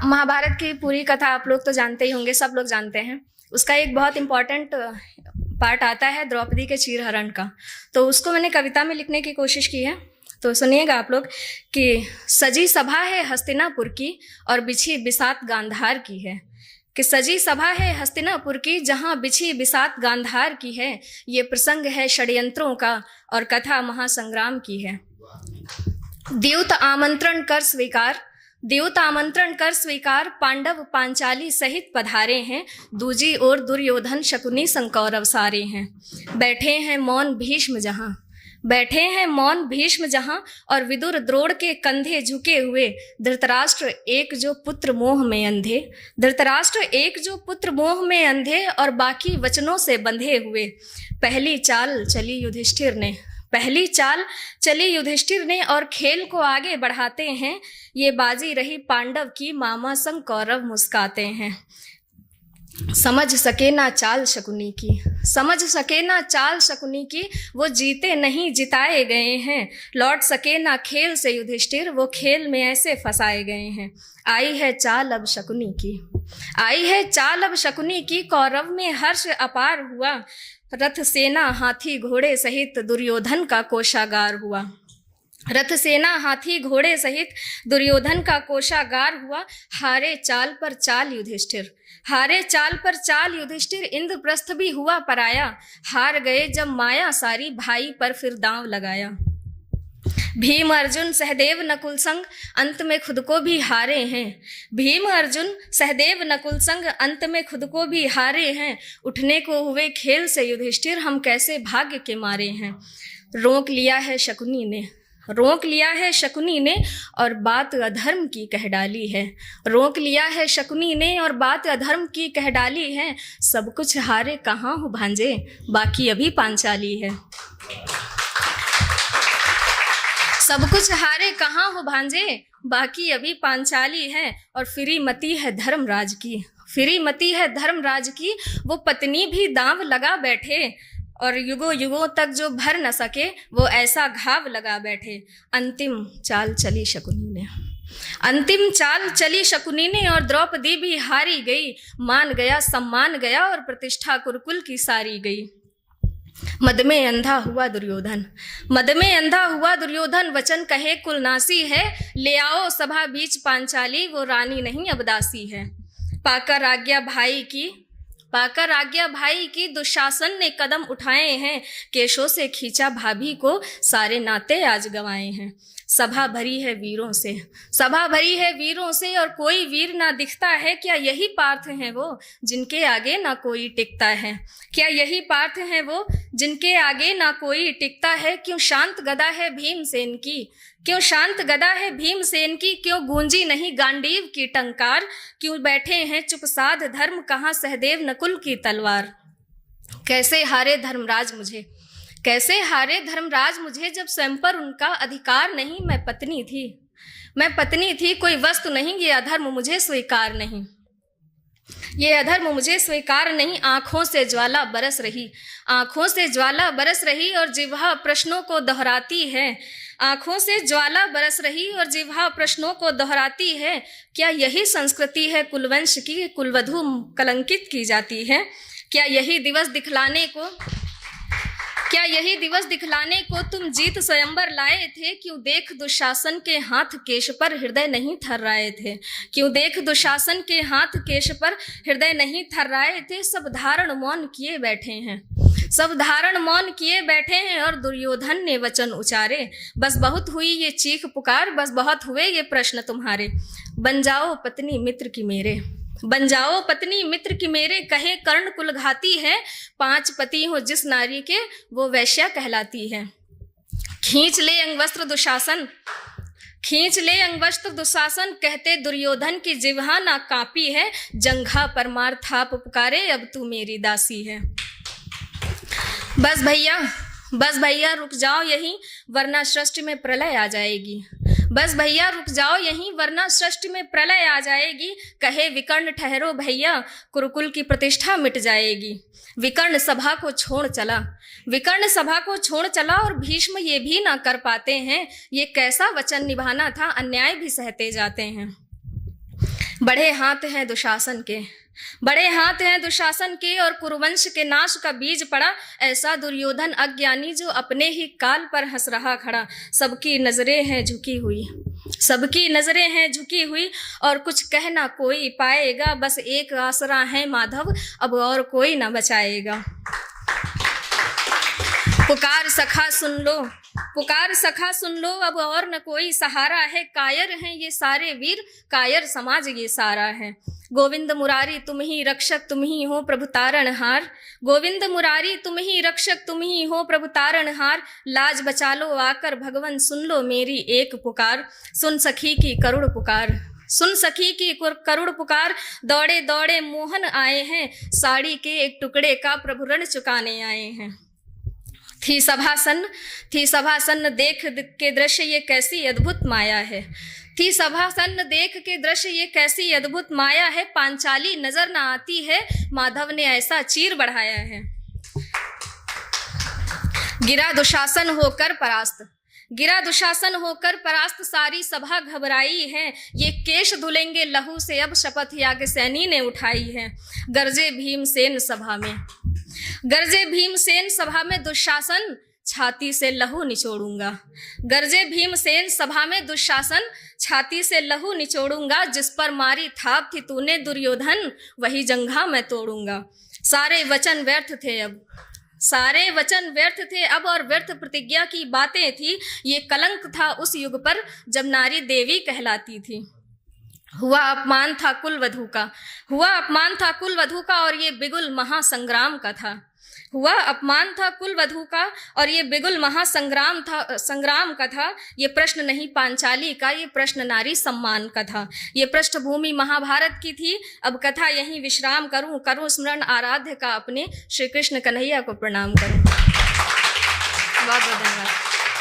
महाभारत की पूरी कथा आप लोग तो जानते ही होंगे, सब लोग जानते हैं। उसका एक बहुत इम्पॉर्टेंट पार्ट आता है द्रौपदी के चीरहरण का, तो उसको मैंने कविता में लिखने की कोशिश की है। तो सुनिएगा आप लोग कि सजी सभा है हस्तिनापुर की और बिछी बिसात गांधार की है। कि सजी सभा है हस्तिनापुर की जहाँ बिछी बिसात गांधार की है। ये प्रसंग है षड्यंत्रों का और कथा महासंग्राम की है। द्यूत आमंत्रण कर स्वीकार, द्यूत आमंत्रण कर स्वीकार, पांडव पांचाली सहित पधारे हैं। दूजी ओर दुर्योधन शकुनी संकौरव सारे हैं। बैठे हैं मौन भीष्म जहाँ, बैठे हैं मौन भीष्म जहाँ, और विदुर द्रोण के कंधे झुके हुए। धृतराष्ट्र एक जो पुत्र मोह में अंधे, धृतराष्ट्र एक जो पुत्र मोह में अंधे, और बाकी वचनों से बंधे हुए। पहली चाल चली युधिष्ठिर ने, पहली चाल चली युधिष्ठिर ने, और खेल को आगे बढ़ाते हैं। ये बाजी रही पांडव की, मामा संग कौरव मुस्काते हैं। समझ सके ना चाल शकुनी की, समझ सके ना चाल शकुनी की, वो जीते नहीं जिताए गए हैं। लौट सके ना खेल से युधिष्ठिर, वो खेल में ऐसे फंसाए गए हैं। आई है चाल अब शकुनी की, आई है चाल अब शकुनी की, कौरव में हर्ष अपार हुआ। रथ सेना हाथी घोड़े सहित दुर्योधन का कोषागार हुआ। रथ सेना हाथी घोड़े सहित दुर्योधन का कोषागार हुआ। हारे चाल पर चाल युधिष्ठिर, हारे चाल पर चाल युधिष्ठिर, इंद्रप्रस्थ भी हुआ पराया। हार गए जब माया सारी, भाई पर फिर दांव लगाया। भीम अर्जुन सहदेव नकुल संग, अंत में खुद को भी हारे हैं। भीम अर्जुन सहदेव नकुल संग, अंत में खुद को भी हारे हैं। उठने को हुए खेल से युधिष्ठिर, हम कैसे भाग्य के मारे हैं। रोक लिया है शकुनी ने, रोक लिया है शकुनी ने, और बात अधर्म की कह डाली है। रोक लिया है शकुनी ने और बात अधर्म की कह डाली है। सब कुछ हारे कहाँ हो भांजे, बाकी अभी पांचाली है। सब कुछ हारे कहाँ हो भांजे, बाकी अभी पांचाली है। और फिरी मती है धर्मराज की, फिरी मती है धर्मराज की, वो पत्नी भी दांव लगा बैठे। और युगों युगों तक जो भर न सके, वो ऐसा घाव लगा बैठे। अंतिम चाल चली शकुनी ने, अंतिम चाल चली शकुनी ने, और द्रौपदी भी हारी गई। मान गया सम्मान गया, और प्रतिष्ठा कुरुकुल की सारी गई। मद में अंधा हुआ दुर्योधन, मद में अंधा हुआ दुर्योधन, वचन कहे कुलनासी है। ले आओ सभा बीच पांचाली, वो रानी नहीं अब दासी है। पाकर आज्ञा भाई की, पाकर आज्ञा भाई की, दुशासन ने कदम उठाए हैं। केशों से खींचा भाभी को, सारे नाते आज गंवाए हैं। सभा भरी है वीरों से, सभा भरी है वीरों से, और कोई वीर ना दिखता है। क्या यही पार्थ हैं वो, जिनके आगे ना कोई टिकता है। क्या यही पार्थ हैं वो, जिनके आगे ना कोई टिकता है। क्यों शांत गदा है भीमसेन की, क्यों शांत गदा है भीमसेन की, क्यों गूंजी नहीं गांडीव की टंकार। क्यों बैठे हैं चुप साध धर्म, कहाँ सहदेव नकुल की तलवार। कैसे हारे धर्मराज मुझे, कैसे हारे धर्मराज मुझे, जब स्वयं पर उनका अधिकार नहीं। मैं पत्नी थी, मैं पत्नी थी, कोई वस्तु नहीं। ये अधर्म मुझे स्वीकार नहीं, ये अधर्म मुझे स्वीकार नहीं। आंखों से ज्वाला बरस रही, आंखों से ज्वाला बरस रही, और जिह्वा प्रश्नों को दोहराती है। आंखों से ज्वाला बरस रही, और जिह्वा प्रश्नों को दोहराती है। क्या यही संस्कृति है कुलवंश की, कुलवधू कलंकित की जाती है। क्या यही दिवस दिखलाने को, क्या यही दिवस दिखलाने को तुम जीत स्वयंवर लाए थे। क्यों देख दुशासन के हाथ केश पर हृदय नहीं थर्राए थे, क्यों देख दुशासन के हाथ केश पर हृदय नहीं थर्राए थे। सब धारण मौन किए बैठे हैं, सब धारण मौन किए बैठे हैं, और दुर्योधन ने वचन उचारे। बस बहुत हुई ये चीख पुकार, बस बहुत हुए ये प्रश्न तुम्हारे। बन जाओ पत्नी मित्र की मेरे, बन जाओ पत्नी मित्र की मेरे, कहे कर्ण कुलघाती है। 5 पति हो जिस नारी के, वो वैश्या कहलाती है। खींच ले अंगवस्त्र दुशासन, खींच ले अंगवस्त्र दुशासन, कहते दुर्योधन की जिह्वा ना कांपी है। जंघा पर मार थाप पुकारे, अब तू मेरी दासी है। बस भैया, बस भैया रुक जाओ यहीं, वरना सृष्टि में प्रलय आ जाएगी। बस भैया रुक जाओ यहीं, वरना सृष्टि में प्रलय आ जाएगी। कहे विकर्ण ठहरो भैया, कुरुकुल की प्रतिष्ठा मिट जाएगी। विकर्ण सभा को छोड़ चला, विकर्ण सभा को छोड़ चला, और भीष्म ये भी ना कर पाते हैं। ये कैसा वचन निभाना था, अन्याय भी सहते जाते हैं। बड़े हाथ हैं दुशासन के, बड़े हाथ हैं दुशासन के, और कुरुवंश के नाश का बीज पड़ा। ऐसा दुर्योधन अज्ञानी जो अपने ही काल पर हंस रहा खड़ा। सबकी नजरें हैं झुकी हुई, सबकी नजरें हैं झुकी हुई, और कुछ कह ना कोई पाएगा। बस एक आसरा है माधव, अब और कोई ना बचाएगा। पुकार सखा सुन लो, पुकार सखा सुन लो, अब और न कोई सहारा है। कायर हैं ये सारे वीर, कायर समाज ये सारा है। गोविंद मुरारी तुम ही रक्षक, तुम ही हो प्रभु तारणहार। गोविंद मुरारी तुम ही रक्षक, तुम ही हो प्रभु तारणहार। लाज बचा लो आकर भगवन, सुन लो मेरी एक पुकार। सुन सखी की करुण पुकार, सुन सखी की करुण पुकार। दौड़े दौड़े मोहन आए हैं, साड़ी के एक टुकड़े का प्रभु ऋण चुकाने आए हैं। थी सभासन देख के दृश्य ये कैसी अद्भुत माया है। थी सभासन देख के दृश्य ये कैसी अद्भुत माया है। पांचाली नजर ना आती है, माधव ने ऐसा चीर बढ़ाया है। गिरा दुशासन होकर परास्त, गिरा दुशासन होकर परास्त, सारी सभा घबराई है। ये केश धुलेंगे लहू से, अब शपथ याज्ञसेनी ने उठाई है। गरजे भीमसेन सभा में, गरजे भीमसेन सभा में दुशासन, छाती से लहू निचोड़ूंगा। गरजे भीमसेन सभा में दुशासन, छाती से लहू निचोड़ूंगा। जिस पर मारी थाप थी तूने दुर्योधन, वही जंघा मैं तोड़ूंगा। सारे वचन व्यर्थ थे अब, सारे वचन व्यर्थ थे अब, और व्यर्थ प्रतिज्ञा की बातें थी। ये कलंक था उस युग पर जब नारी देवी कहलाती थी। हुआ अपमान था कुल वधू का, हुआ अपमान था कुल वधू का, और ये बिगुल महासंग्राम का था। हुआ अपमान था कुल वधू का, और ये बिगुल महासंग्राम था, संग्राम का था। ये प्रश्न नहीं पांचाली का, ये प्रश्न नारी सम्मान का था। ये पृष्ठभूमि महाभारत की थी। अब कथा यहीं विश्राम करूं, करूं स्मरण आराध्य का अपने श्री कृष्ण कन्हैया को प्रणाम करूं। बहुत बहुत धन्यवाद।